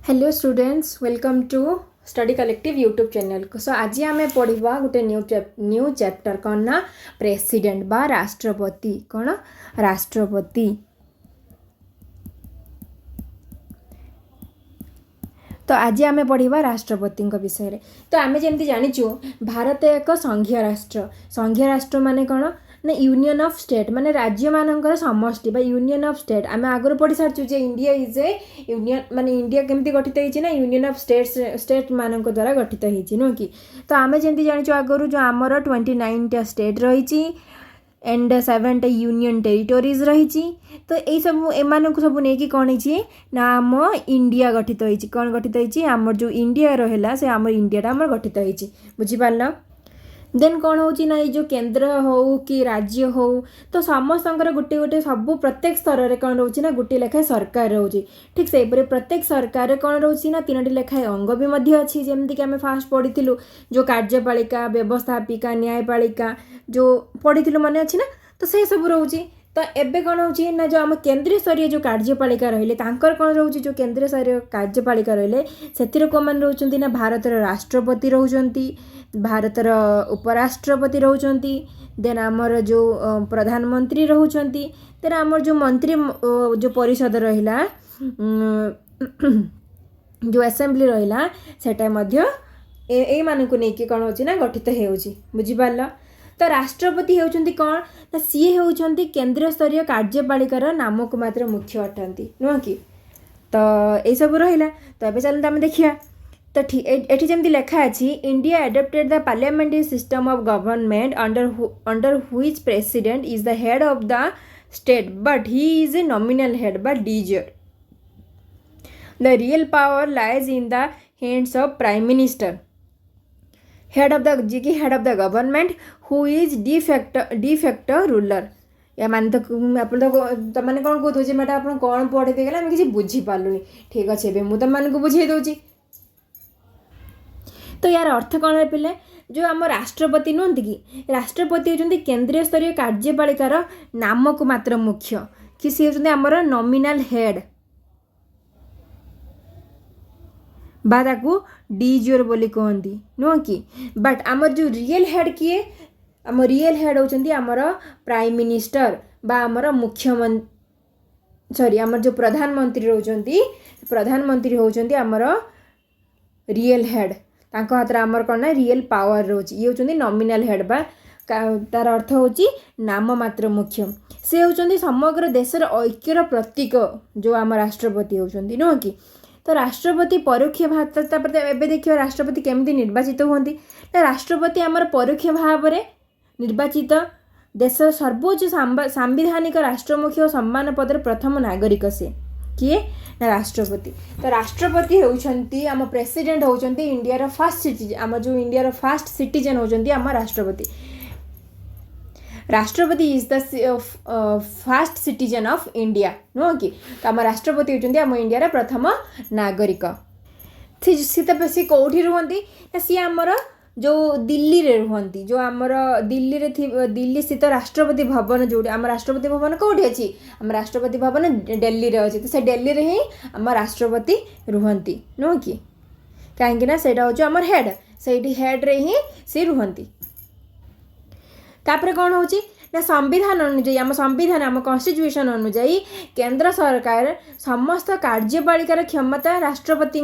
Hello students welcome to study collective YouTube channel so आज आम पढ़ा गोटे न्यू चैप्टर कौन ना प्रेसिडेंट बा राष्ट्रपति कौन राष्ट्रपति। तो आज आम पढ़ा राष्ट्रपति विषय तो आम जमी जाचु भारत एक संघीय राष्ट्र माने कौन ना यूनियन ऑफ स्टेट माने राज्य मानकर समष्टि बा यूनियन ऑफ स्टेट आम आगुरी पढ़ी सारी जे इंडिया इज ए यूनियन माने इंडिया केमती गठित होती ना यूनियन ऑफ स्टेट मान द्वारा गठित होती नुह कि। तो आम जमी जाचु आगुरी जो आमर 29टा स्टेट रही एंड 7टा यूनियन टेरिटोरीज रही। तो यही सब एम सब नहीं कौन है ना आम इंडिया गठित होती कौन गठित होती आमर जो इंडिया रहा से आम इंडिया आम गठित होती बुझीपार। देन कौन हो ना जो केंद्र हो कि राज्य हो तो समस्त गोटे गोटे सब प्रत्येक स्तर में कौन रोचे ना गोटे लेखाएं सरकार रोचे ठीक से प्रत्येक सरकार कौन रोचे ना 3टी लेखाएं अंग भी अच्छी जमीक आम फास्ट पढ़ी जो कार्यपालिका व्यवस्थापिका न्यायपालिका जो पढ़ी मन अच्छी ना तो से सब रोचे। तो एबे कौन हो ना जो आम केंद्रीय स्तरीय जो कार्यपालिका रहिले तांकर कौन रोचे जो केंद्रीय स्तरीय कार्यपालिका रहिले से कौन मान रोचंती ना भारतर राष्ट्रपति रोचंती भारतर उपराष्ट्रपति रोचंती देन आमर जो प्रधानमंत्री रोचंती देन आमर जो मंत्री जो परिषद रहिला जो असेंबली रहिला सेटा मध्य ए मानकु नेकी कौन होची ना गठित हेउची बुझिपारला। तो राष्ट्रपति होउचंती कौन ना सी होउचंती केंद्रीय स्तरीय कार्यपालिकार नामक मात्र मुख्य अटंती नुह कि। तो ये सब रहिला तो एबे चलते आम देखिया। तो एठी जमती लेखा अछि India adopted the parliamentary system of government under which president is the head of the state but he is a nominal head but de jure the real power lies in the hands of prime minister head of the जी की head of the government who is de facto ruler. या मान तो मैंने कौन कहते madam आप कौन पढ़े देगला आम किसी बुझीपारूनी ठीक अच्छे मुझे तुम बुझे दूसरी। तो यार अर्थ कौन है पिले जो आम राष्ट्रपति नुहति कि राष्ट्रपति होती केंद्रीय स्तरीय कार्यपालिकार नामक मात्र मुख्य कि सी होती आमर नॉमिनल हेड बा ताकू डीजोर बोली कहती नुह कि। बट आमर जो रियल हेड किए आम रियल हेड होती आमर प्राइम मिनिस्टर बा आमर मुख्यमंत्री सॉरी आमर जो प्रधानमंत्री रोचंती प्रधानमंत्री होचंती आमर रियल हेड तांको हाथ आमर कौन ना रियल पावर रोच ये होचंती नॉमिनल हेड बा तार अर्थ होची नाम मात्र मुख्य से होचंती समग्र देशर ऐक्यर प्रतीक जो आम राष्ट्रपति होचंती नुह कि। तो राष्ट्रपति परोक्ष भाव एबे देखियो राष्ट्रपति केमती निर्वाचित होती ना राष्ट्रपति आमर परोक्ष भाव में निर्वाचित देश सर्वोच्च सांविधानिक राष्ट्रमुख्य और सम्मान पदर प्रथम नागरिक से किए ना राष्ट्रपति। तो राष्ट्रपति होउछंती आम प्रेसिडेंट होउछंती इंडिया फर्स्ट सिटीजन आम जो इंडिया फर्स्ट सिटीजन होउछंती आम राष्ट्रपति। राष्ट्रपति is the first citizen of India नुह कि। तो आम राष्ट्रपति होउछंती आम इंडिया प्रथम नागरिक सी कौटी रुहंती सी आमर जो दिल्ली रे रुहंती जो आमर दिल्ली स्थित राष्ट्रपति भवन जो आम राष्ट्रपति भवन कौटी अच्छी आम राष्ट्रपति भवन दिल्ली रे अच्छी तो से दिल्ली रे ही आम राष्ट्रपति रुहंती नुह कि कहीं सेटा होची आमर हेड से हेड रे ही सी रुहंती। तापर कौन होची ना संविधान अनुजाई आम संविधान आम कॉन्स्टिट्यूशन अनुजाई केंद्र सरकार समस्त कार्यपालिकार क्षमता राष्ट्रपति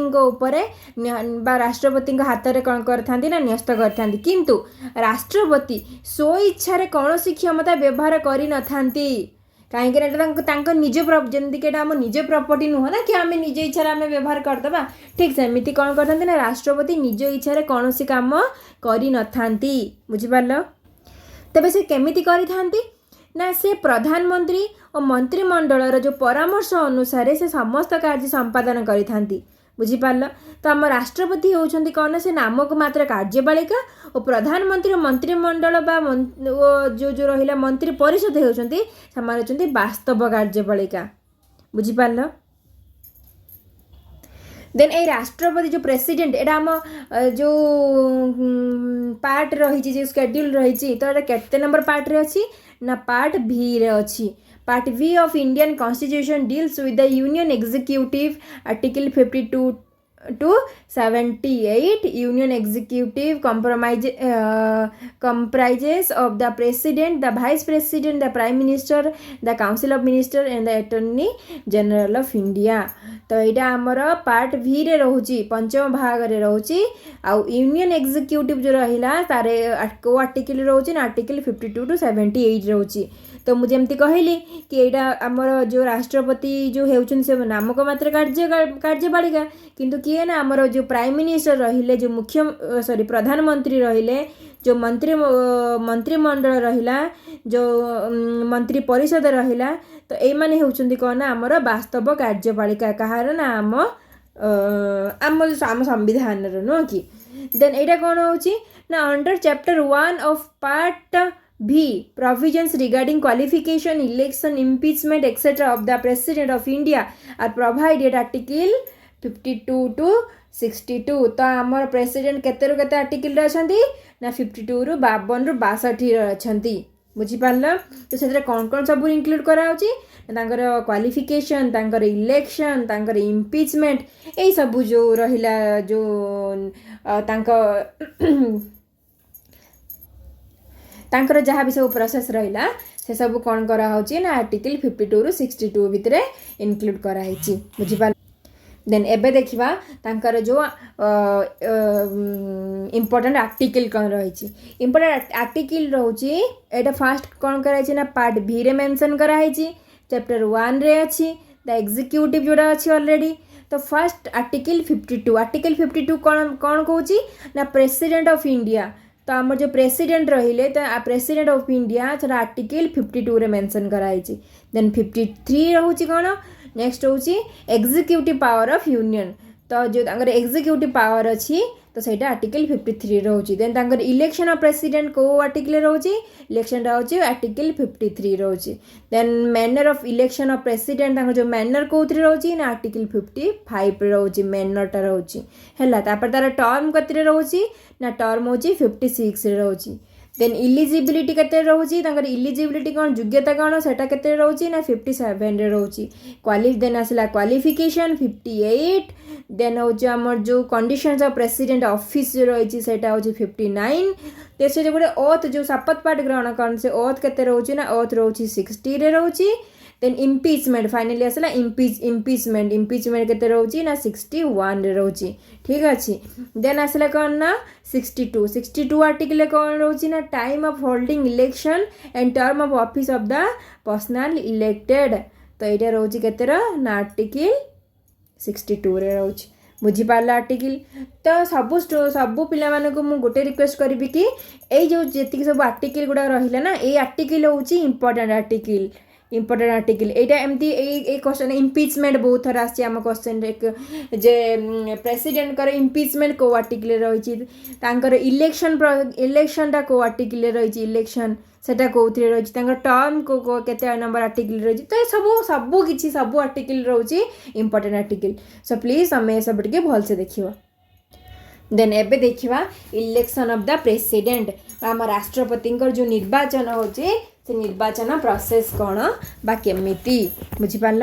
राष्ट्रपति हाथ में कौन करथांती ना न्यस्त करथांती किंतु राष्ट्रपति स्व इच्छा कौन सी क्षमता व्यवहार करि नथांती कहीं निज जमीक आम निज प्रॉपर्टी नुह ना कि आम निज इच्छा आम व्यवहार करदे ठीक सेमती कौन करथांती ना राष्ट्रपति निज इच्छा कौन सी काम करि नथांती बुझिपारल। तेबे से केमिति करिथांती ना से प्रधानमंत्री और मंत्रिमंडलर जो परामर्श अनुसार से समस्त कार्य संपादन करिथांती बुझिपारल। तो आम राष्ट्रपति होउछंती कौन से नामक मात्र कार्यपालिका और प्रधानमंत्री और मंत्रिमंडल बा जो जो रहिला मंत्री परिषद होउछंती समान होउछंती वास्तव कार्यपालिका बुझिपारल। देन ए राष्ट्रपति जो प्रेसिडेंट एटा आम जो पार्ट रही जो शेड्यूल रही तो ये केते नंबर पार्ट रे अच्छी ना पार्ट भी रे अच्छी Part V of Indian Constitution deals with the Union Executive, Article 52 to 78. Union executive comprises of the president, the vice president, the prime minister, the council of minister and the attorney general of India. तो यहाँ आमर part भी रे रोची पंचम भाग रे रोची आउ union executive जो रहिला तारे को आर्टिकल रोची ना आर्टिकल 52 to 78 रोची तो मुझे एमती कहली कि यहाँ आमर जो राष्ट्रपति जो होउछन से नामक मात्र कार्यपालिका किंतु किए ना आमर जो प्राइम मिनिस्टर रहिले जो मुख्य सॉरी प्रधानमंत्री रहिले जो मंत्रिमंडल रहिला जो मंत्री परिषद रहिला तो ये माने होउछन्ती कोन ना आमर वास्तव कार्यपालिका कहार ना आम संविधान नो कि देन एटा कोन होउची ना under chapter 1 of part B provisions regarding qualification, election, impeachment, etc. of the President of India are provided article 52 to 62. तो आमर प्रेसिडेंट केते रु केते आर्टिकल अछंती ना 52 रु 52 रु 62 अछंती बुझिपारल तो से कौन कौन सब इनक्लूड कराउची तांकर क्वालिफिकेशन तांकर इलेक्शन तांकर इम्पिचमेंट यही सब जो रहिला जो तांकर जहाँ भी सब प्रोसेस रहिला से सब कौन करा होची ना आर्टिकल 52 रु 62 भितरे इनक्लूड करा हिची बुझिपारल देन एबे देखिबा तांकर जो इम्पोर्टेंट आर्टिकल कौन रही इम्पोर्टेंट आर्टिकल रोची एटा फास्ट कौन कराई ना पार्ट भी रे मेंशन कराई चैप्टर 1 रे अच्छी द एग्जीक्यूटिव जोड़ा अच्छी ऑलरेडी तो फर्स्ट आर्टिकल 52 कौन कौन कहूची ना प्रेसिडेंट ऑफ इंडिया तो आम जो प्रेसिडेंट रहिले तो प्रेसिडेंट ऑफ इंडिया सेटा आर्टिकल 52 रे मेंशन कराई देन 53 रहूची कौन नेक्स्ट होची एग्जीक्यूटिव पावर ऑफ यूनियन तो जो तांकर एग्जीक्यूटिव पावर अच्छी तो सेटा आर्टिकल 53 रोची देन तांकर इलेक्शन ऑफ प्रेसिडेंट को आर्टिकल रोची इलेक्शन रोची आर्टिकल 53 रोची then manner of election of president तांकर जो मैनर कोथरे रोची ना आर्टिकल 55 रोची मैनर टा रोची हैला तापर तार टर्म कतरे रोची ना टर्म होची 56 रे रोची देन इलिजिबिलिटी केते रोची तांकर इलिजिबिलिटी कौन योग्यता कौन सेटा केते रोची ना 57 रे रोची देन आसला क्वालिफिकेशन 58 देन होची हमर जो कंडीशंस ऑफ प्रेसिडेंट ऑफिस जो रही सेटा होची 59 ते से जो गोटे ओथ जो शपथ पाठ ग्रहण करन से ओथ केते रोची ना ओथ रोची 60 रे रोची देन इम्पिचमेंट फाइनली आसला इम्पिचमेंट केते रोची ना 61 रे रोची ठीक अच्छे देन आसला कौन ना 62 आर्टिकल कौन रोची ना time of holding election and term of office of the personal elected तो ये रोची केते ना आर्टिकल 62 रे रोची बुझीपार आर्टिकल तो सबू पिला मानक मु गोटे रिक्वेस्ट करी कि ये जो जी सब आर्टिकल गुड़ा रहा ना ये आर्टिकल हूँ इंपोर्टेंट आर्टिकल यहाँ एमती क्वेश्चन इम्पिचमेंट बहुत थर आम क्वेश्चन जे प्रेसिडेंट कर इम्पिचमेंट को आर्टिकल रही इलेक्शन टा को आर्टिकल रही इलेक्शन सेटा कौन रही टर्म को केते नंबर आर्टिकल रही तो सबू किसी सब आर्टिकल रोची इंपोर्टेंट आर्टिकल सो प्लीज आम सब टे भलसे देखा देन एबे देखिबा इलेक्शन ऑफ द प्रेसिडेंट आम राष्ट्रपति जो निर्वाचन होचे से निर्वाचन प्रोसेस कौन बा केमिति बुझिपारल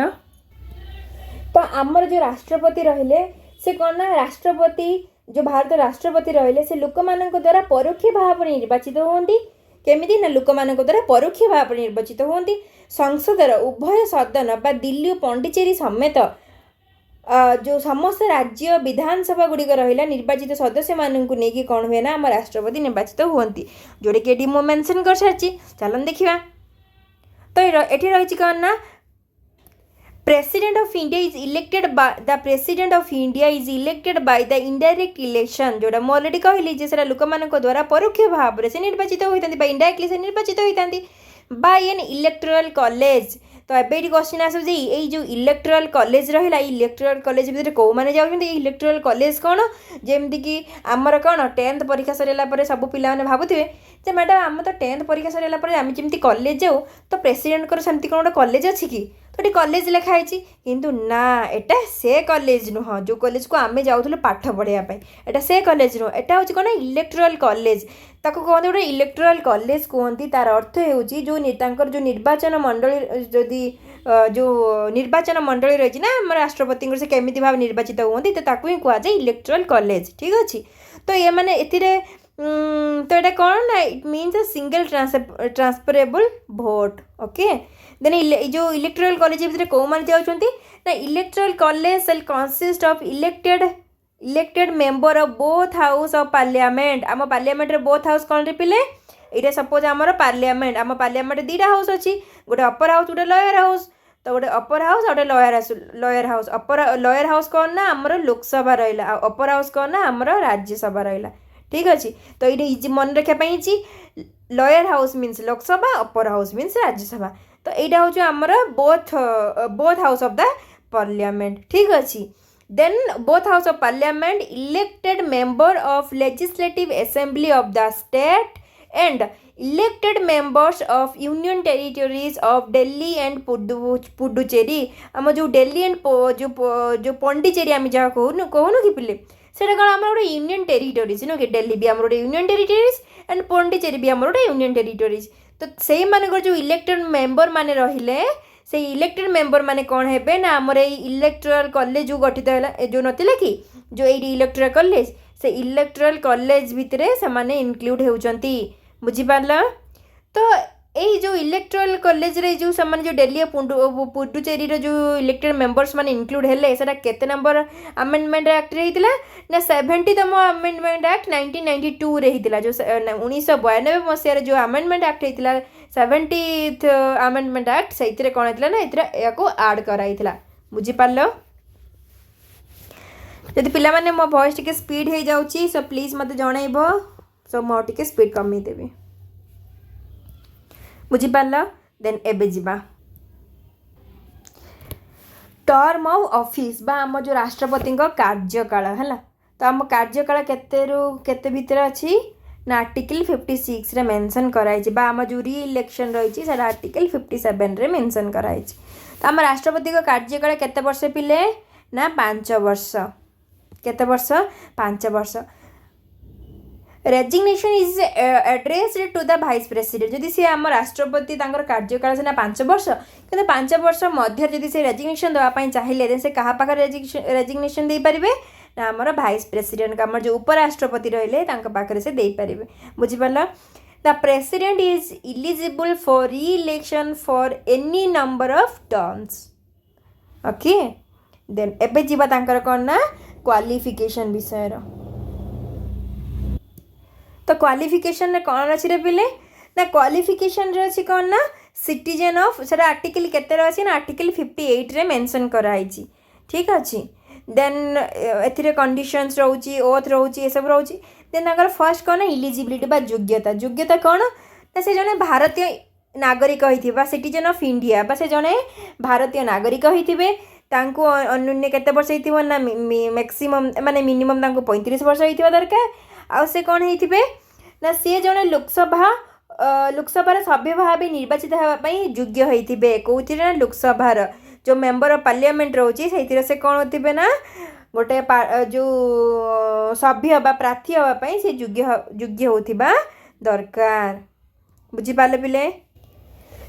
तो आमर जो राष्ट्रपति रहिले से कौन ना राष्ट्रपति जो भारत राष्ट्रपति रहिले से लोक मानक द्वारा परोक्ष भाव निर्वाचित होती केमिति ना लोक मानक द्वारा परोक्ष भाव निर्वाचित होती संसदर उभय सदन बा दिल्ली और पंडिचेरी समेत जो समस्त राज्य विधानसभा गुड़िक रहा निर्वाचित सदस्य मानक नहीं कौन हुए ना आम राष्ट्रपति निर्वाचित हुंती जोड़े कि ये मेंशन कर सारी चलन देखा तो ये रही कौन ना president of India is elected by the president of India is elected by the indirect election जोड़ा मुझे ऑलरेडी कहली जे लोक मानक द्वारा परोक्ष भाव से निर्वाचित होती इनडायरेक्टली से निर्वाचित होती बाय एन इलेक्टोरल कॉलेज तो एबे क्वेश्चन आस जो इलेक्टोरल कॉलेज रहा इलेक्टोरल कॉलेज भितर कौ मैंने जाऊँगी इलेक्टोरल कॉलेज कौन जमीक आमर कौन 10th परीक्षा सरला सब पिला भावुए जे मैडम आम तो 10th परीक्षा सरला आम जमी कॉलेज जाऊ तो प्रेसिडेंट को सेमती कौन गोटे कॉलेज अच्छी कि तो कॉलेज लिखाई किंतु ना एटा से कॉलेज नुह जो कॉलेज को आम जाऊँ पाठ पढ़ाई एटा से कॉलेज नुह एटा हूँ कौन इलेक्टोरल कॉलेज ताको कहते गोटे इलेक्टोरल कॉलेज कहती तार अर्थ हो जो निर्वाचन मंडली जदि जो निर्वाचन मंडली रही ना आम राष्ट्रपति से केमी भाव निर्वाचित हुआ तो ताकू ही कहुए इलेक्टोरल कॉलेज ठीक अच्छे। तो ये मैंने तो ये कौन ना it means a single transferable vote okay. Then जो इलेक्टोरल कॉलेज भितर कौ मैंने जाऊँगी ना electoral college shall consist of elected member of both house of parliament. आम पार्लियामेंट रे बोथ हाउस कौन रे पिले ये सपोज आमर पार्लियामेंट आम पार्लियामेंट दुईटा हाउस अच्छी गोटे अपर हाउस गोटे लोअर हाउस। तो गोटे अपर हाउस गोटे lower house upper lower house कौन ना आमर लोकसभा रहा अपर हाउस कौन ना आमर राज्यसभा रहा ठीक अच्छे। तो ये मन रखापी lower house means Lok Sabha upper house means Rajya Sabha. तो यहाँ हूँ आमर both house of the parliament ठीक अच्छे। Then both house of parliament elected member of legislative assembly of the state and elected members of union territories of Delhi and Puducherry. आम जो Delhi and जो पौंडीचेरी आम जहाँ कहूनु कि पिले से कौन आम गोटे यूनियन टेरिटोरीज नो कि दिल्ली भी आम गोटे यूनियन टेरिटोरीज एंड पौंडीचेरी भी आम गोटे यूनियन टेरिटोरीज। तो से मानकर जो इलेक्टेड मेंबर माने रहिले से इलेक्टेड मेंबर माने कौन हेबे ना आमर इलेक्टोरल कॉलेज जो गठित है जो नथिला कि जो ये इलेक्टोरल कॉलेज से इलेक्टोरल कॉलेज भितर से माने इनक्लूड होउचंती बुझिपारला। तो यही जो इलेक्टोरल कॉलेज रे जो से जो दिल्ली पुडुचेरी रो जो इलेक्टेड मेंबर्स माने इनक्लूड हेले सेटा केते नंबर अमेंडमेंट एक्ट रे हितला ना 70तम अमेंडमेंट एक्ट 1992 रे हितला जो 1992 मसीह जो अमेंडमेंट एक्ट हितला 70th अमेंडमेंट एक्ट से कौन होता ना या आड कराइला बुझिपार। जदि पिला माने मो वॉइस टिके स्पीड हो जाउची सो प्लीज मते जणाइबो सो मो टिके स्पीड कमी देबी बुझिपार। देन एबे जिबा टर्म ऑफ ऑफिस बा आम जो राष्ट्रपति कार्यकाल है। तो आम कार्यकाल केते भितर अच्छी ना आर्टिकल 56 रे मेंशन कराई बा आम जो री इलेक्शन रही है आर्टिकल 57 रे मेंशन कराई। तो आम राष्ट्रपति कार्यकाल केते वर्ष पिले ना 5 वर्ष केते वर्ष 5 वर्ष। Resignation is addressed to the vice president जदि सी आम राष्ट्रपति कार्यकाल से 5 वर्ष कि 5 वर्ष मध्य जदि से रेजिग्नेशन देवाई चाहिए से क्या पाखे रेजिग्नेशन दे पारे ना आमर वाइस प्रेसिडेंट आम जो उपराष्ट्रपति रहिले पाखे से दे पारे बुझिपार। The president is eligible for reelection for any number of terms okay. Then एबे जीवा तांकर कौन ना क्वालिफिकेशन विषय तो क्वालिफिकेशन रे कौन अच्छी रे पिले ना क्वालिफिकेशन रे अच्छी कौन ना सिटीजन ऑफ से आर्टिकल केते अच्छी ना आर्टिकल 58 रे मेंशन कराई ठीक अच्छे। देन एथिरे कंडीशंस रोची ओथ रोची ये सब रोची। देन तांकर फर्स्ट कौन ना इलिजिबिलिटी बा योग्यता योग्यता कौन ना से जने भारतीय नागरिक होइथिबा सिटीजन ऑफ इंडिया बा से जने भारतीय नागरिक होइथिबे तांको अन्य केते वर्ष होइथिबो ना मैक्सिमम माने मिनिमम तांको 35 वर्ष होइथिबा दरकार। आ से कौन होइथिबे ना सी जने लोकसभा सभ्य भाव निर्वाचित होगापी योग्य होइथिबे कौथि ना लोकसभार जो मेंबर ऑफ पार्लियामेंट रोची से कौन होथिबे ना गोटे जो सभ्य बा प्रार्थी होगापी से योग्य होथिबा दरकार बुझिपाले पिले।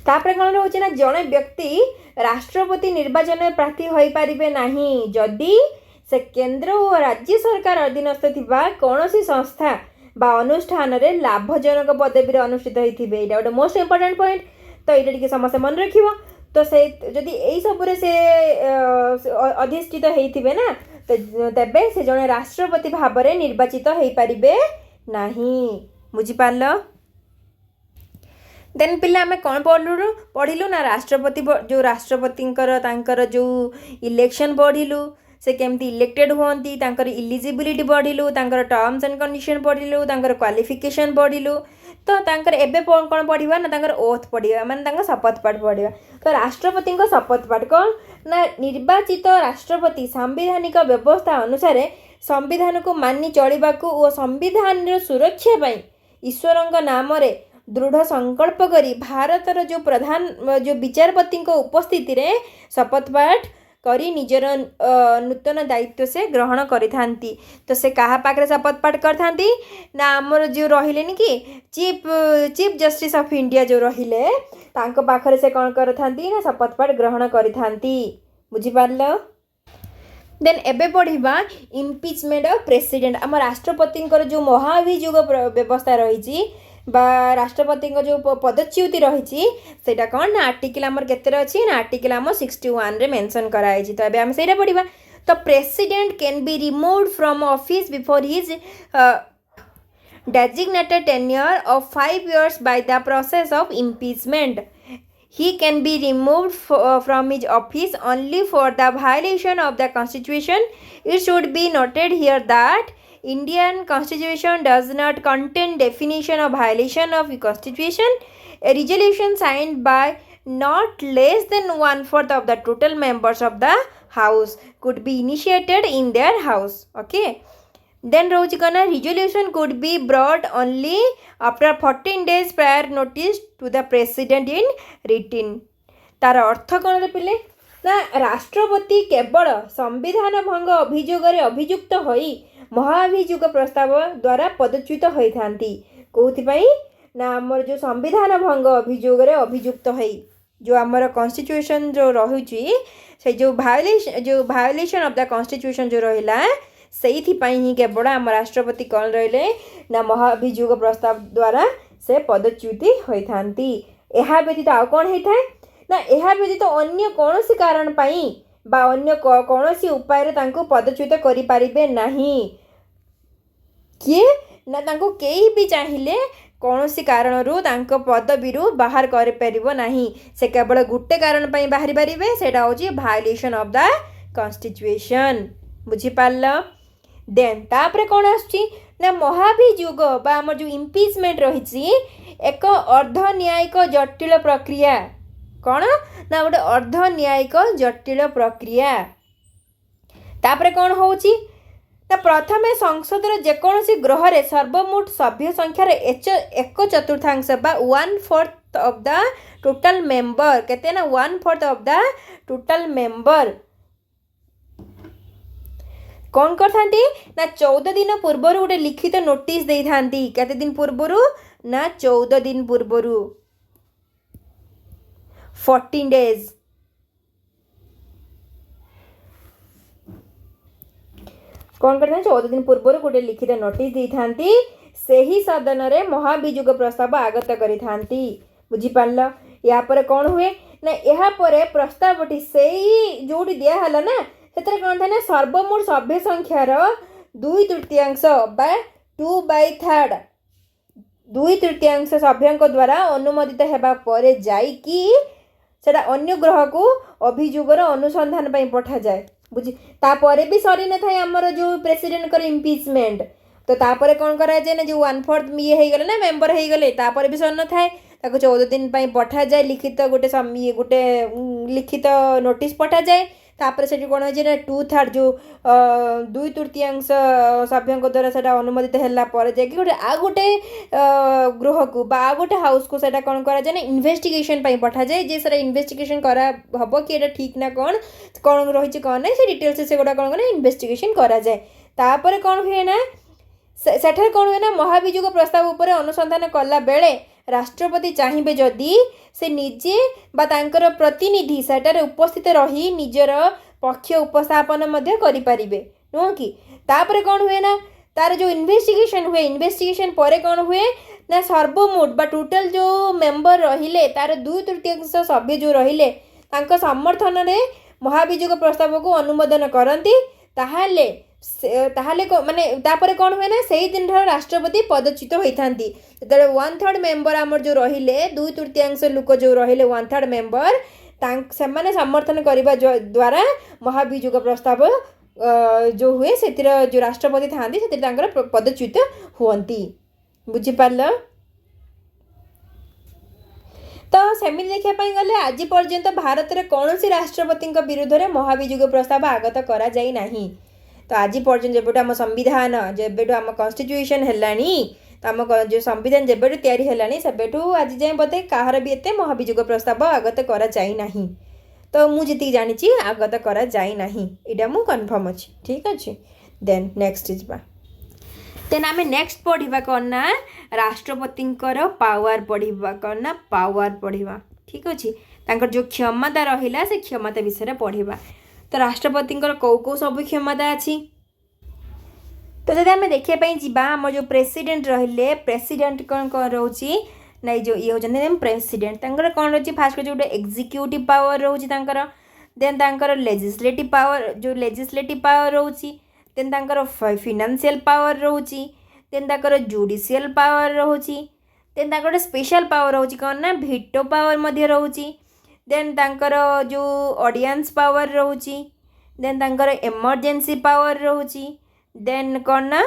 तापर कौन रोचे ना जड़े व्यक्ति राष्ट्रपति निर्वाचन प्रार्थी हो पारिबे नाही जदि से केंद्र और राज्य सरकार अधीनस्थ थिबा कौनसी संस्था बा अनुष्ठान रे लाभजनक पदवी अनुष्ठित होइथिबे एटा गोटे मोस्ट इंपोर्टेंट पॉइंट। तो ये टिके समस्त मन रखिबो। तो से जदि एई सबरे से अधिष्ठित होइथिबे ना तो तबे से जने राष्ट्रपति भाव में निर्वाचित हो पारिबे नाही बुझिपारलो। देन पिला आम कौन पढ़िलु ना राष्ट्रपति जो राष्ट्रपति जो इलेक्शन पढ़िलु से केमती इलेक्टेड हुअंती इलिजिबिलिटी पढ़िलु टर्म्स एंड कंडीशन पढ़िलु क्वालिफिकेशन पढ़िलु। तो एबे कौन पढ़ा ना ओथ पढ़ा माने शपथ पाठ पढ़ा। तो राष्ट्रपति शपथ पाठ कौन ना निर्वाचित राष्ट्रपति संवैधानिक व्यवस्था अनुसार संविधान को मानि चलिबाकू और संविधान सुरक्षा पाई ईश्वर नाम रे दृढ़ संकल्प करी भारतर जो प्रधान जो विचारपति उपस्थिति रे शपथ पाठ करी निजर नूतन दायित्व से ग्रहण करिथांती तो से कहा पाखरे शपथ पाठ करथांती ना आमर जो रहिलेनि कि चीफ जस्टिस ऑफ इंडिया जो रहिले तांको पाखरे से कौन करथांती ना शपथ पाठ ग्रहण करिथांती बुझी पारलो। देन एबे पढ़िबा इम्पिचमेंट ऑफ प्रेसिडेंट आम राष्ट्रपति जो महाभियोग व्यवस्था रही बा राष्ट्रपति जो पदच्युति रही सेटा कौन ना आर्टिकल आमर केते अच्छी ना आर्टिकल आम 61 रे मेंशन कराई तो एबे हम सेटा पढ़िबा तो president can be removed from office before his designated tenure of 5 years by the process of impeachment. He can be removed from his office only for the violation of the constitution. It should be noted here that Indian constitution does not contain definition of violation of the constitution. A resolution signed by not less than 1/4 of the total members of the house could be initiated in their house. Okay. Then रोची कना resolution could be brought only after 14 days prior notice to the president in written. तार अर्थ कौन रे पिले ना राष्ट्रपति केवल संविधान भंग अभियोग अभियुक्त होई महाभियोग प्रस्ताव द्वारा पदच्युत होइथांती कोउथिपाई ना हमर जो संविधान भंग अभियोग अभियुक्त होई जो आमर कॉन्स्टिट्यूशन जो रहुची से जो वायोलेशन ऑफ द कॉन्स्टिट्यूशन जो रहिला से ही केवल आम राष्ट्रपति कौन रहिले ना महाभियोग प्रस्ताव द्वारा से पदच्युति होइथांती। एहा व्यतीत आउ कौन होता है ना एहा व्यतीत अन्य कौन सी कारण पाई बा अन्य कौन सी उपाय तांको पदच्युत करि पारिबे नहीं किए ना तांको केही भी चाहिए कौन सी कारण रु तांको पदवी रु बाहर कर परिबो नहीं से केवल गुटे कारण पाई बाहरी पारिबे सेटा होची वायोलेशन ऑफ द कॉन्स्टिट्यूशन बुझी पारल। देन तापरे कौन आसुची ना महाभियोग बा हमर जो इम्पिचमेंट रही एक अर्ध न्यायिक जटिल प्रक्रिया कौन ना गोटे अर्ध न्यायिक जटिल प्रक्रिया तापरे कौन होची ना प्रथमे संसदर जेकोसी गृह रे सर्वमोट सभ्य संख्यार 1/4 बा 1/4 ऑफ द टोटल मेंबर केते ना 1/4 ऑफ द टोटल मेंबर कौन करथांती ना 14 दिन पूर्व गोटे लिखित नोटिस दे थांती केते दिन पूर्व ना 14 दिन पूर्व 14 डेज कौन करते 14 दिन पूर्व गोटे लिखित नोटिस दे थांती से ही सदन रे महाभियोग प्रस्ताव आगत करि थांती बुझी पारल। या पर कौन हुए ना या पर प्रस्तावटी से ही जोड़ी दिया हला ना सेतरे कौन था ना सर्वमोट सभ्य संख्यार 2/3 बा 2/3 2/3 सभ्यों द्वारा अनुमोदित हेबा परे जाई कि सेटा अन्य ग्रह को अभियोगर अनुसंधान पई पठा जाए बुझी तापरे भी सरी न थाए हमर जो प्रेसिडेंट कर इम्पीचमेंट तो तापरे कौन करा जाए ना जो 1/4 ये हे गले ना मेंबर हे गले तापरे भी सर न थाए ताको 14 दिन पई पठा जाए लिखित गोटे लिखित नोटिस पठा जाए तापर से कौन है ना 2/3 जो 2/3 सभ्यों द्वारा से अनुमोदित है गोटे आ गोटे गृह को बा गोटे हाउस को सेटा कौन करा जाए ना इन्वेस्टिगेशन पई पठा जाए जे सर इन्वेस्टिगेशन करा हबो कि एटा ठीक ना कौन कौन रही कौन ना से डिटेल्स से गोटा कौन करना इन्वेस्टिगेशन करा जाए तापर कौन हुए ना सेठार कौन हुए ना महाभियोग प्रस्ताव उपर अनुसंधान कला बेले राष्ट्रपति चाहिए जदि से निजे बा तांकर प्रतिनिधि सेटारे उपस्थित रही निजर पक्ष उपस्थापन मध्य करि पारिबे नुह कि तापर कौन हुए ना तार जो इन्वेस्टिगेशन हुए इन्वेस्टिगेशन पर कौन हुए ना सर्वमोट बा टोटल जो मेंबर रहिले तार 2/3 सभ्य जो रहिले तांको समर्थन रे महाभियोग प्रस्ताव को अनुमोदन करती ताहाले माने तापर कौन हुए ना से दिन राष्ट्रपति पदच्युत होइथांती जो 1/3 मेंबर आमर जो रहिले 2/3 लोक जो रहिले 1/3 मेंबर से समर्थन करने द्वारा महाभियोग प्रस्ताव जो हुए से जो राष्ट्रपति था से पदच्युत हुअंती बुझीपार तो सेमिति देखापी गले आज पर्यंत भारत में कौन सी राष्ट्रपति विरुद्ध में महाभियोग प्रस्ताव आगत करा जाई नहीं तो आज पर्यटन जब आम संविधान जब आम कन्स्टिट्यूशन है तो आम जो संविधान जब तैयारी है सेबू आज जाए बोधे कहार भी एत महाभियोग प्रस्ताव आगत करा जाई नहीं तो मुझे जानी आगत करा जाई नहीं इटा मु कन्फर्म अच्छी ठीक अच्छे देन नेक्स्ट इजबा देन आम नेक्स्ट पढ़ा कौन ना राष्ट्रपति पावर पढ़ा कौन ना पावर पढ़ा ठीक अच्छे तांकर जो क्षमता रहिला से क्षमता विषय पढ़ा तो राष्ट्रपति कौ कौ सब क्षमता अच्छी तो जब आम देखापी जी आम जो प्रेसिडेंट रहिले प्रेसिडेंट कौन कौन रोचे ना जो ये होती प्रेसिडेंट तांकर कौन रोचे फास्ट जो एग्जीक्यूटिव पावर रोचे तांकर देन तांकर लेजिस्लेटिव पावर जो लेजिस्लेटिव पावर रोची देन तांकर फाइनेंशियल पावर रोची देन तांकर जुडिशियल पावर रोची देन तांकर स्पेशल पावर रोची कौन ना वीटो पावर मध्य रोची देन तांकर जो ऑडियंस पावर रोची देन तांकर इमरजेंसी पावर रोची देन कौन ना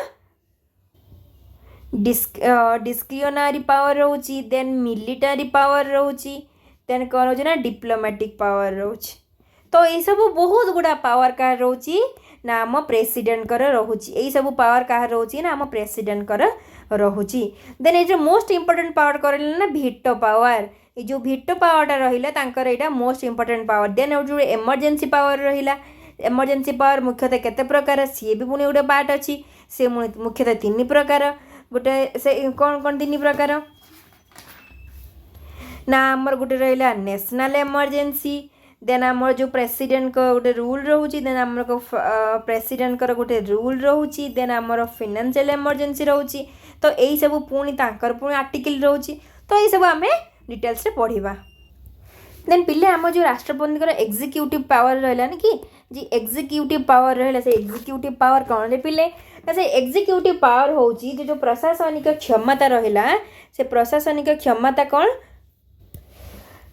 डिस्क्रिशनरी पावर रोची देन मिलिटरी पावर रोची देन कौन रोची ना डिप्लोमेटिक पावर रोची तो ये सब बहुत गुड़ा पावर का रोची ना आम प्रेसिडेंट कर रोची यही सब पावर क्या रोची ना आम प्रेसिडेंट कर रोची देन ये जो मोस्ट इंपोर्टेंट पावर कर ना वीटो पावर ये जो वीटो पावरटा रहिला तांकर एटा मोस्ट इंपोर्टेंट पावर देन जो इमरजेंसी पावर रहिला इमरजेंसी पावर मुख्यतः केते प्रकार सी भी पुणी गोटे पार्ट अच्छी से मुख्यतः 3 प्रकार गोटे से कौन कौन 3 प्रकार ना आमर गोटे रहिला नेशनल इमरजेंसी देन आमर जो प्रेसिडेंट को गोटे रूल रोची देन आमर को प्रेसिडेंट कर गोटे रूल रोची देन आमर फाइनेंशियल इमरजेंसी रोची तो यही सब पुणी तांकर पुणी आर्टिकल रोची तो यही सब आम डिटेल्स रे पढ़ा देन पिले आम जो राष्ट्रपति एग्जीक्यूटिव पावर रहा ना कि जी एग्जीक्यूटिव पावर रहा से एग्जीक्यूटिव पावर कौन रे पिले से एग्जीक्यूटिव पावर हूँ जो प्रशासनिक क्षमता रहा से प्रशासनिक क्षमता कौन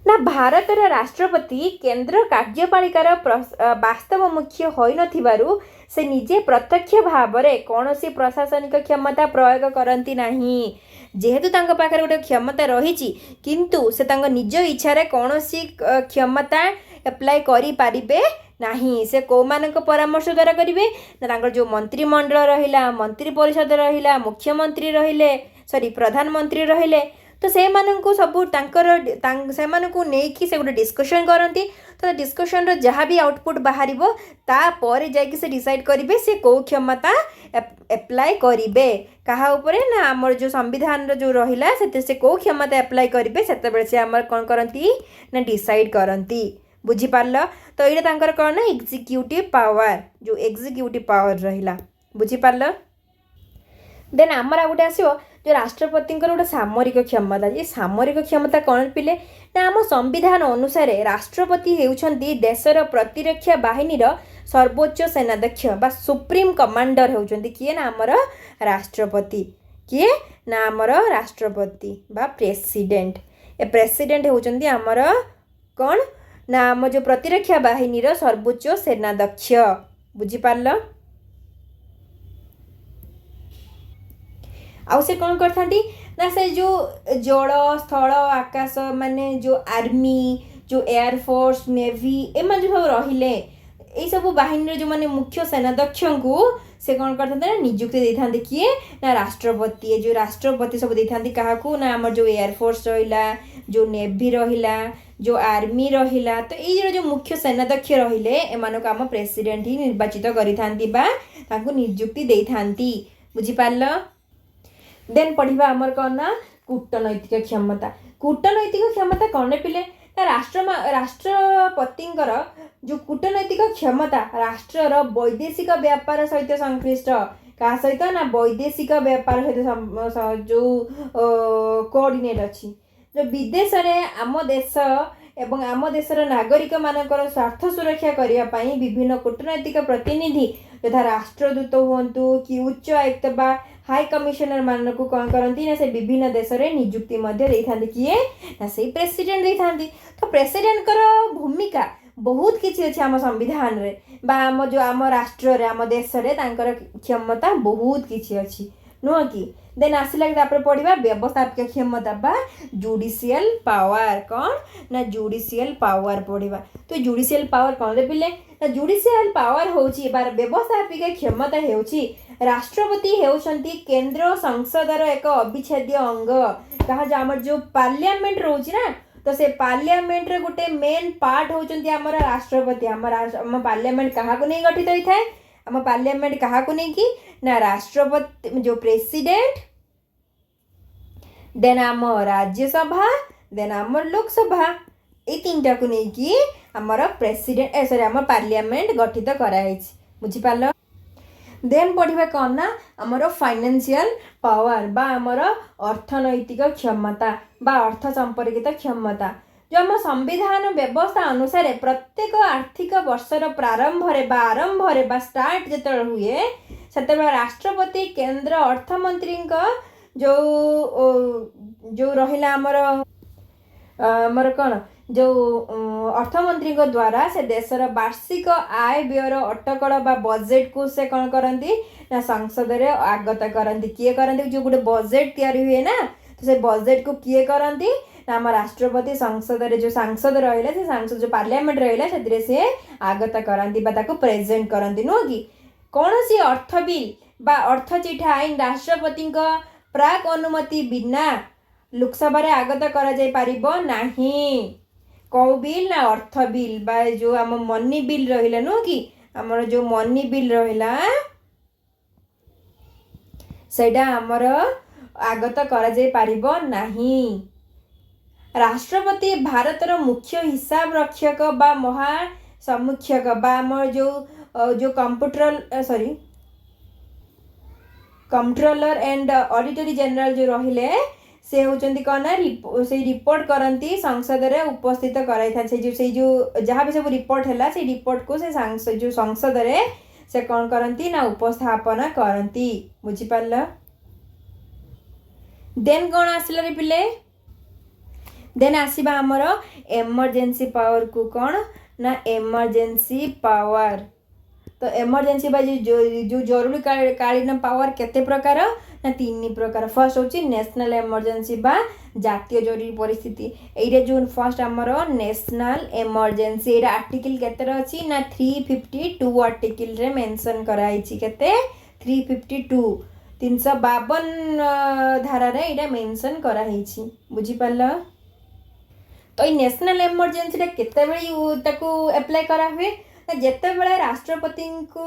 ना भारतर राष्ट्रपति केंद्र कार्यपालिकार वास्तव मुख्य हो न से निजे प्रत्यक्ष भाव में कौन सी प्रशासनिक क्षमता प्रयोग करती नहीं जेहेतु तांको पाखरे गोटे क्षमता रही किंतु से तांको निज इच्छा कौन सी क्षमता एप्लाय करि पारिबे नहीं से कौ मानक परामर्श द्वारा करेंगे ना तांकर जो मंत्रिमंडल रहिला मंत्री परिषद रहिला मुख्यमंत्री रहिले सॉरी प्रधानमंत्री रहिले तो से मानक सब से नहीं से गोटे डिस्कशन करती तो डिस्कशन जहाँ भी आउटपुट बाहर तापर जाकि से डिसाइड करेंगे से कौ क्षमता एप्लाय करेंगे कहा उपरे ना आमर जो संविधान जो रहिला से कौ क्षमता एप्लाय करेंगे से से आमर कौन करती ना डिसाइड करती बुझीपार तो ये तांकर कौन ना एग्जीक्यूटिव पावर जो एग्जीक्यूटिव पावर रहिला बुझीपार देन आमर आ गोटे आसो जो राष्ट्रपति गोटे सामरिक क्षमता ये सामरिक क्षमता कौन पिले ना आम संविधान अनुसार राष्ट्रपति होउछंती देशर प्रतिरक्षा बाहिनीर सर्वोच्च सेनाध्यक्ष बा सुप्रीम कमांडर होउछंती किए ना आमर राष्ट्रपति किए ना आमर राष्ट्रपति बा प्रेसिडेंट ए प्रेसिडेंट होउछंती आमर कौन ना आम जो प्रतिरक्षा बाहिनीर सर्वोच्च सेनाध्यक्ष बुझीपार आउ से कौन करथांती ना से जो जल स्थल आकाश माने जो आर्मी जो एयरफोर्स नेवी एम जो सब रहिले यही सब बाहिनी जो माने मुख्य सेनाध्यक्ष को से कौन करते ना नियुक्ति दे था किए ना राष्ट्रपति जो राष्ट्रपति सब दे था क्या ना आम जो एयरफोर्स रहिला जो नेवी रहिला जो आर्मी रहिला तो ये जो मुख्य सेनाध्यक्ष रहिले एमान को आम प्रेसिडेंट ही निर्वाचित करि थांती बा तांको नियुक्ति दे थांती बुझीपारल देन पढ़ा आमर कौन ना कूटनैतिक क्षमता कौन पिले ना राष्ट्रपति जो कूटनैतिक क्षमता राष्ट्रर वैदेशिक व्यापार सहित संश्लिष्ट क्या सहित ना वैदेशिक व्यापार सहित जो कोऑर्डिनेट अच्छी जो विदेश में आम देश एवं आम देशर नागरिक मानकर स्वार्थ सुरक्षा करने विभिन्न कूटनैतिक प्रतिनिधि यथा राष्ट्रदूत हूँ कि उच्च आयुक्त बा हाई कमिशनर मान को कौन करती ना से विभिन्न देश में नियुक्ति किए ना से प्रेसिडेंट दे था तो प्रेसिडेंट भूमिका बहुत किसी अच्छे आम संविधान रे बा आम जो आम राष्ट्र रे आम देश रे तांकर क्षमता बहुत किसी अच्छी नुह कि देन आसला पढ़ा व्यवस्थापक क्षमता बा जुडिशियल पावर कौन ना जुडिशियल पावर पढ़ा तो जुडिशियल पावर कौन रे पिले ना जुडिशियल पावर होची बार व्यवस्थापिक क्षमता होची राष्ट्रपति होउछंती केंद्र संसदर एक अविच्छेद्य अंग कहा जा हमर जो पार्लियामेंट रोची ना तो से पार्लियामेंट रे गोटे मेन पार्ट होचंती हमर राष्ट्रपति हम पार्लियामेंट कहा को नहीं गठित होई थाए हम पार्लियामेंट कहा को नहीं कि ना राष्ट्रपति जो प्रेसिडेंट देन आम राज्यसभा देन आम लोकसभा ये तीनटा को नहीं कि हमर प्रेसिडेंट सॉरी हम पार्लियामेंट गठित कराई बुझी पाल देन पढ़िबा कौन ना हमर फाइनेंशियल पावर बा हमर अर्थनैतिक क्षमता बा अर्थ संपर्कित क्षमता जो आम संविधान व्यवस्था अनुसार प्रत्येक आर्थिक वर्षर प्रारंभ बा स्टार्ट जिते हुए से राष्ट्रपति केंद्र अर्थमंत्री जो जो रहिला हमर कौन जो अर्थमंत्री द्वारा से देशर वार्षिक आय व्ययर अटकल बा बजेट को से कौन करती ना संसद रे आगत करती किए करती जो गोटे बजेट तैयारी हुए ना तो से बजेट को किए करती ना आम राष्ट्रपति संसद रे जो सांसद रहा से सांसद जो पार्लियामेंट रहा से आगत करती प्रेजेंट करती नुह कि कौन सी अर्थ बिल बा अर्थ चिठा आईन राष्ट्रपति प्राक अनुमति बिना लोकसभा रे आगत करा जाय परिबो नाही कौ बिल ना अर्थ बिल बा जो आम मनी बिल रहिला नो कि हमर जो मनी बिल रहिला सेटा हमर आगत करा जाय परिबो नाही राष्ट्रपति भारतर मुख्य हिसाब रक्षक बा महासमीक्षक बा हमर जो कंट्रोलर एंड ऑडिटर जनरल जो रहिले से होचंती कौन ना से रिपोर्ट करती संसद रे उपस्थित कराई था से जो जहाँ भी सब रिपोर्ट है से रिपोर्ट को से जो संसद रे से कौन करती ना उपस्थापना करती बुझी पाल देन कौन आसला रे पिले देन आसीबा हमर इमरजेंसी पावर को कौन ना इमरजेंसी पावर तो इमरजेंसी बा जो जरूरी कालीन पावर केते प्रकार ना तीन प्रकार फर्स्ट होची नेशनल इमरजेंसी बा जातीय जरूरी परिस्थिति एइरे जो फर्स्ट हमर नेशनल इमरजेंसी एरा आर्टिकल केते अछि ना 352 आर्टिकल रे मेंशन कराई छी केते 352 352 धारा रे एरा मेंशन कराई छी बुझी पाल तो नेशनल इमरजेंसी रे केते बेली ताको अप्लाई करा हुए जिते बड़े राष्ट्रपति को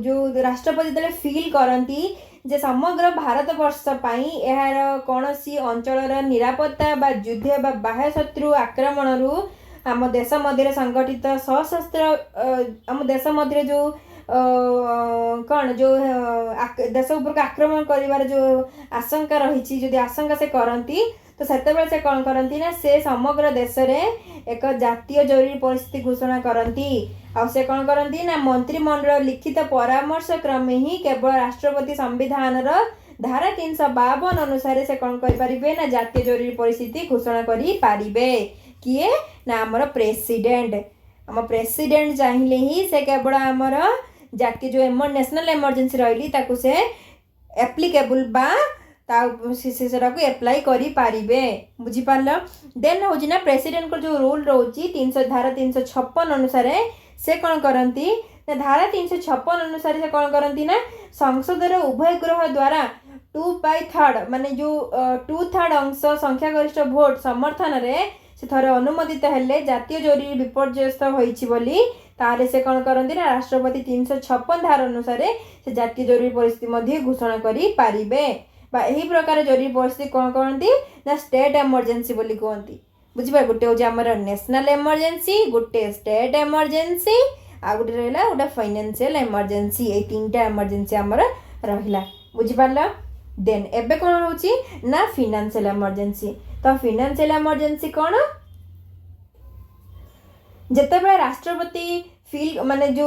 जो राष्ट्रपति दले फील करती जे समग्र भारत वर्ष पाई यार कौन सी अंचल निरापत्ता बा युद्ध बा बाह्य शत्रु आक्रमण रु आम देश मध्य संगठित सशस्त्र आम देश मध्य जो कौन जो देश उपर आक्रमण कर जो आशंका रही जदि आशंका से करती तो सेतेबेले से कौन करती ना से समग्र देश रे एक जातीय जरूरी परिस्थिति घोषणा करती आ से कौन करती ना मंत्रिमंडल लिखित परामर्श क्रमे ही केवल राष्ट्रपति संविधान धारा 352 अनुसार से कौन करें ना जातीय जरूरी परिस्थिति घोषणा करें किए ना आमर प्रेसिडेंट आम प्रेसिडेंट चाहिए ही से केवल आमर जातीय जो नेशनल इमरजेंसी रही ताकू से एप्लिकेबल बा को एप्लाई करी पारिबे बुझी पाल देन हो ना प्रेसिडेंट को जो रूल रोची 300 धारा 356 अनुसार से कौन करती ना धारा 356 अनुसार से कौन करती ना संसद उभय गृह द्वारा 2/3 माने जो 2/3 अंश संख्यागरिष्ठ भोट समर्थन रे से थरे अनुमोदित हेले जातीय जरूरी विपर्यस्त होईछि बोली तारे से कौन करती ना राष्ट्रपति 356 धारा अनुसार से जातीय जरूरी परिस्थिति मध्य घोषणा करी पारिबे यही प्रकार जरूरी परिस्थिति कौन कहती ना स्टेट इमरजेंसी बोली कहती बुझे गोटे हूँ आम नेशनल इमरजेंसी गोटे स्टेट इमरजेंसी आ गोटे रहा गोटे फाइनेंशियल इमरजेंसी ये तीनटा इमरजेंसी आमर रहा बुझिपार देन एबे कौन रोची ना फाइनेंशियल इमरजेंसी तो फाइनेंशियल इमरजेंसी कौन जितेबाला राष्ट्रपति फील माने जो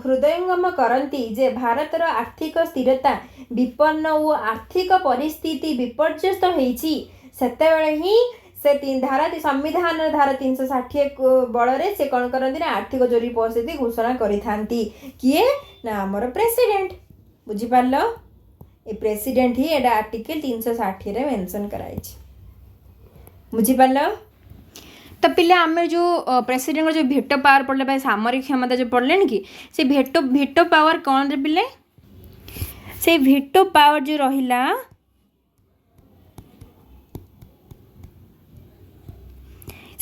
हृदयंगम करती जे भारतर आर्थिक स्थिरता विपन्न और आर्थिक परिस्थिति विपर्यस्त होईछि सेतेबेले ही से धारा संविधान धारा 360 बल से कौन करती ना आर्थिक जरूरी परिस्थिति घोषणा करिथांती किए ना आमर प्रेसिडेंट बुझिपार ए प्रेसिडेंट ही एटा आर्टिकल 360 रे मेंशन कराई बुझिपार तो पिले आम जो प्रेसिडेंट जो भेटो पावर पड़े भाई सामरिक क्षमता जो पढ़ले कि से भेटो पावर कौन रे पिले से भेटो पावर जो रहिला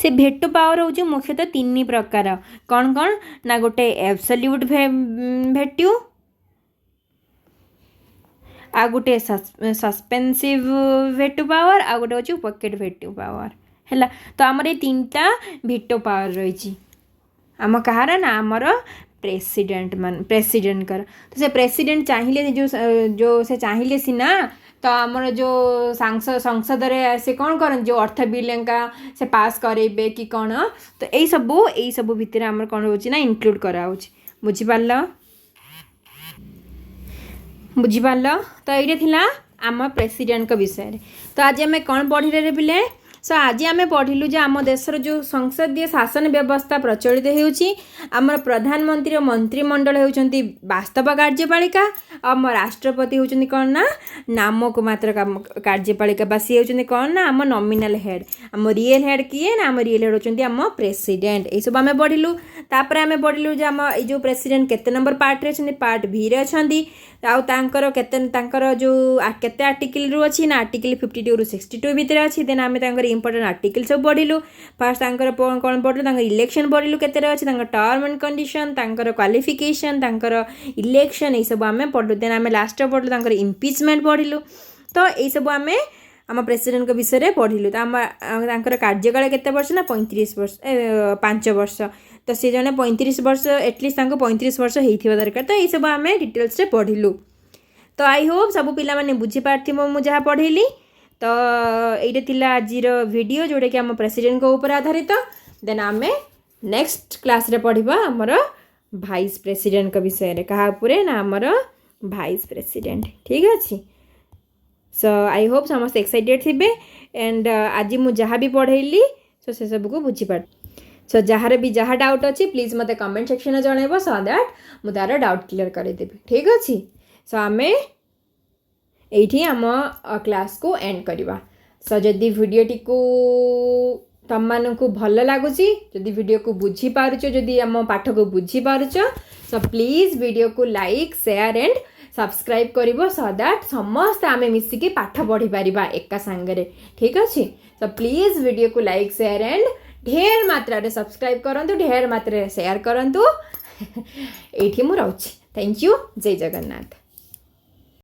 से भेटो पावर हूँ मुख्यतः 3 प्रकार कौन कौन ना गोटे एब्सोल्यूट भेट्यू आ गोटे सस्पेंसिव भेटो पावर आ गोटे हूँ पॉकेट भेटो पावर है। तो आमर ये 3टा भेटो पावर रही आम कहार ना आमर प्रेसिडेंट प्रेसिडेंट तो से प्रेसिडेंट चाहिए जो से चाहिए सीना तो आमर जो संसद रे से कौन कर जो अर्थ बिल का से पास करेबे कि कौन तो यही सब भितर आमर कौन रोचे ना इंक्लूड करा बुझिपार तो ये थिला आम प्रेसिडेंट विषय तो आज आम कौन पढ़ी रे पिले सो आज आम पढ़िलु जे आम देशर जो संसदीय शासन व्यवस्था प्रचलित होउछि आमर प्रधानमंत्री और मंत्रिमंडल होउछंती वास्तव कार्यपालिका आम राष्ट्रपति होउछंती कौन ना नामक मात्र कार्यपालिका बा सी होउछंती कौन ना आम नॉमिनल हेड आम रियल हेड किए ना आम रियल हेड होउछंती आम प्रेसिडेंट ए सब आम पढ़िलु तापर आम पढ़िलु जे आम ए जो प्रेसिडेंट केते नंबर पार्ट रे छंती पार्ट भी रे छंती आउ तांकर केते तांकर जो केते आर्टिकल रु अछि ना आर्टिकल 52 रु 62 भितर अछि देन आम तांकर इंपोर्टेंट आर्टिकल सब पढ़िलु फास्ट तांकर कौन पढ़लु तांकर इलेक्शन पढ़िलु केते अछि तांकर टर्म एंड कंडीशन तांकर क्वालिफिकेशन तांकर इलेक्शन ए सब आम पढ़लु देन आम लास्ट पढ़लु तांकर इम्पीचमेंट पढ़िलु तो ए सब आम प्रेसिडेंट को विषय में पढ़िलु तो आम तांकर कार्यकाल केते वर्ष ना 35 वर्ष 5 वर्ष तो सी जने 35 वर्ष एटलिस्ट तांको 35 वर्ष होइथिबा दरकार तो ये सब आम डिटेल्स रे पढ़िलु तो आई होप सब पिला माने बुझी पारथिबो मु जहा पढ़ेली तो ये थिला आजिर वीडियो जोड़े कि आम प्रेसिडेंट को ऊपर आधारित देन आम नेक्स्ट क्लास रे पढ़िबा हमर भाइस प्रेसिडेंट का विषय रे कहा पूरे ना हमर भाइस प्रेसिडेंट ठीक अछि सो आई होप समस्त एक्साइटेड थिबे एंड आज मु जहा भी पढ़ेली सो से सब को बुझी पार सो जार भी जहाँ डाउट अच्छी प्लीज मत कमेंट सेक्शन में जनइब सो दैट मु तार डाउट क्लियर करदेवी ठीक अच्छे सो आम ये आम क्लास को एंड करवा सो जदि वीडियोटी को तुम मानक भल लगुच जदि वीडियो को बुझी पारुच जदि आम पाठ को बुझी पारुच सो प्लीज वीडियो को लाइक शेयर एंड सब्सक्राइब करिवो सो दैट समस्त आम मिसिकी पाठ पढ़ी पारिबा एका सांगरे ठीक अच्छे सो प्लीज वीडियो को लाइक शेयर एंड ढेर मात्रा रे सब्सक्राइब करंतु ढेर मात्रा रे शेयर करंतु एठी मु रहउछि थैंक यू जय जगन्नाथ।